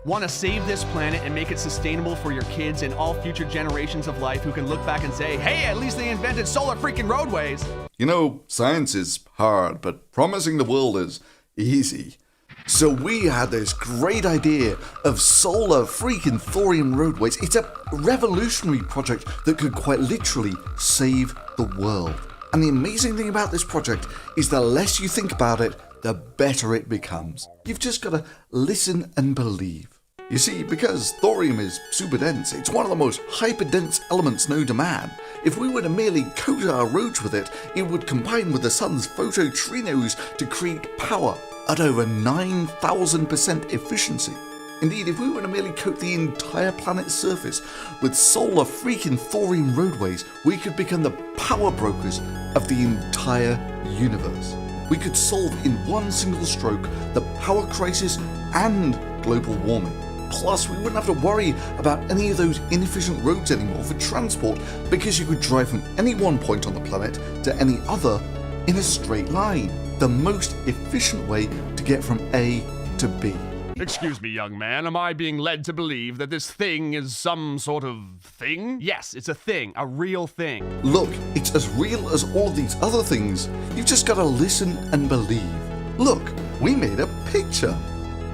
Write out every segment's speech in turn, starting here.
Want to save this planet and make it sustainable for your kids and all future generations of life who can look back and say, hey, at least they invented solar freaking roadways. You know, science is hard, but promising the world is easy. So we had this great idea of solar freaking thorium roadways. It's a revolutionary project that could quite literally save the world. And the amazing thing about this project is the less you think about it, the better it becomes. You've just got to listen and believe. You see, because thorium is super dense, it's one of the most hyperdense elements known to man. If we were to merely coat our roads with it, it would combine with the sun's phototrophinos to create power at over 9,000% efficiency. Indeed, if we were to merely coat the entire planet's surface with solar freaking thorium roadways, we could become the power brokers of the entire universe. We could solve in one single stroke the power crisis and global warming. Plus, we wouldn't have to worry about any of those inefficient roads anymore for transport, because you could drive from any one point on the planet to any other in a straight line. The most efficient way to get from A to B. Excuse me, young man, am I being led to believe that this thing is some sort of thing? Yes, it's a thing, a real thing. Look, it's as real as all these other things. You've just got to listen and believe. Look, we made a picture.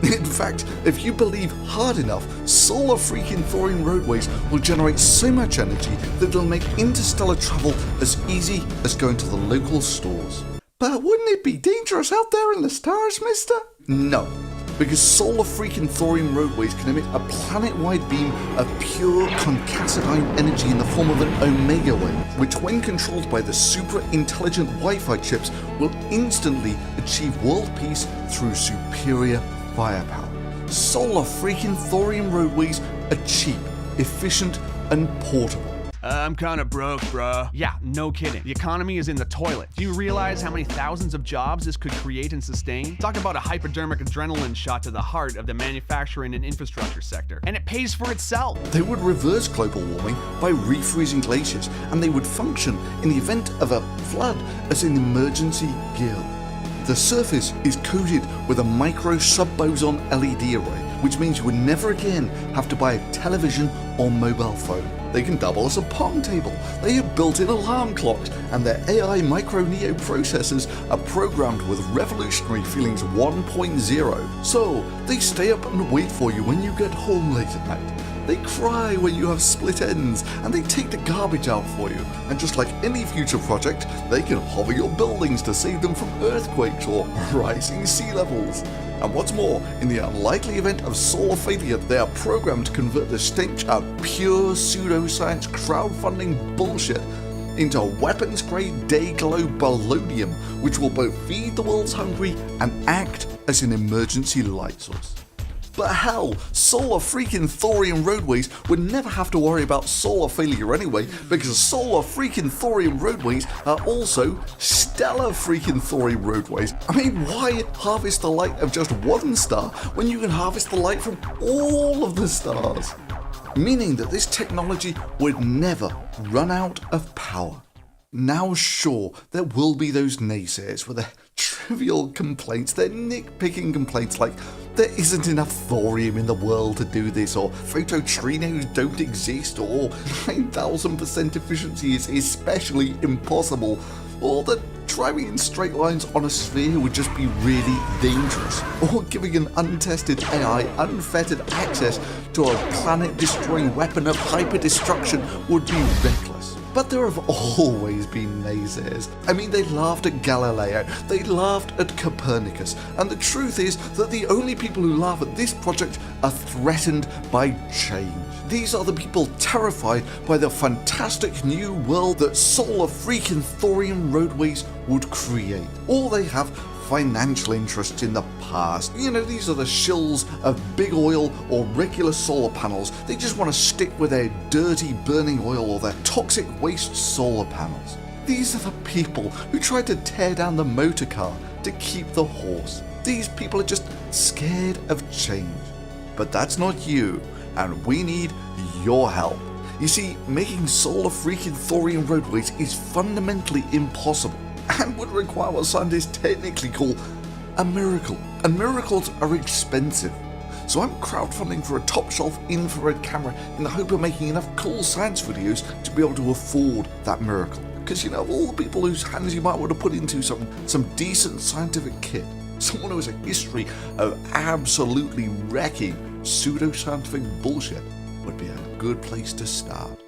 In fact, if you believe hard enough, solar freaking thorium roadways will generate so much energy that it'll make interstellar travel as easy as going to the local stores. But wouldn't it be dangerous out there in the stars, mister? No, because solar freaking thorium roadways can emit a planet-wide beam of pure concatenate energy in the form of an omega wave, which when controlled by the super-intelligent Wi-Fi chips will instantly achieve world peace through superior firepower. Solar freaking thorium roadways are cheap, efficient, and portable. I'm kinda broke, bruh. Yeah, no kidding. The economy is in the toilet. Do you realize how many thousands of jobs this could create and sustain? Talk about a hypodermic adrenaline shot to the heart of the manufacturing and infrastructure sector. And it pays for itself. They would reverse global warming by refreezing glaciers, and they would function in the event of a flood as an emergency gear. The surface is coated with a micro sub-boson LED array, which means you would never again have to buy a television or mobile phone. They can double as a pong table. They have built-in alarm clocks, and their AI micro-neo processors are programmed with revolutionary feelings 1.0. So they stay up and wait for you when you get home late at night. They cry when you have split ends, and they take the garbage out for you. And just like any future project, they can hover your buildings to save them from earthquakes or rising sea levels. And what's more, in the unlikely event of solar failure, they are programmed to convert the stench of pure pseudoscience crowdfunding bullshit into weapons-grade day-glow polonium, which will both feed the world's hungry and act as an emergency light source. But hell, solar freaking thorium roadways would never have to worry about solar failure anyway, because solar freaking thorium roadways are also stellar freaking thorium roadways. I mean, why harvest the light of just one star when you can harvest the light from all of the stars? Meaning that this technology would never run out of power. Now sure, there will be those naysayers with their trivial complaints, their nitpicking complaints like there isn't enough thorium in the world to do this, or phototrophinos don't exist, or 9,000% efficiency is especially impossible, or that driving in straight lines on a sphere would just be really dangerous, or giving an untested AI unfettered access to a planet-destroying weapon of hyper-destruction would be reckless. But there have always been naysayers. I mean, they laughed at Galileo, they laughed at Copernicus, and the truth is that the only people who laugh at this project are threatened by change. These are the people terrified by the fantastic new world that solar freaking thorium roadways would create. Or they have financial interests in the past. You know, these are the shills of big oil or regular solar panels. They just want to stick with their dirty burning oil or their toxic waste solar panels. These are the people who tried to tear down the motor car to keep the horse. These people are just scared of change. But that's not you, and we need your help. You see, making solar freaking thorium roadways is fundamentally impossible, and would require what scientists technically call a miracle. And miracles are expensive. So I'm crowdfunding for a top-shelf infrared camera in the hope of making enough cool science videos to be able to afford that miracle. Because, you know, of all the people whose hands you might want to put into some decent scientific kit, someone who has a history of absolutely wrecking pseudoscientific bullshit would be a good place to start.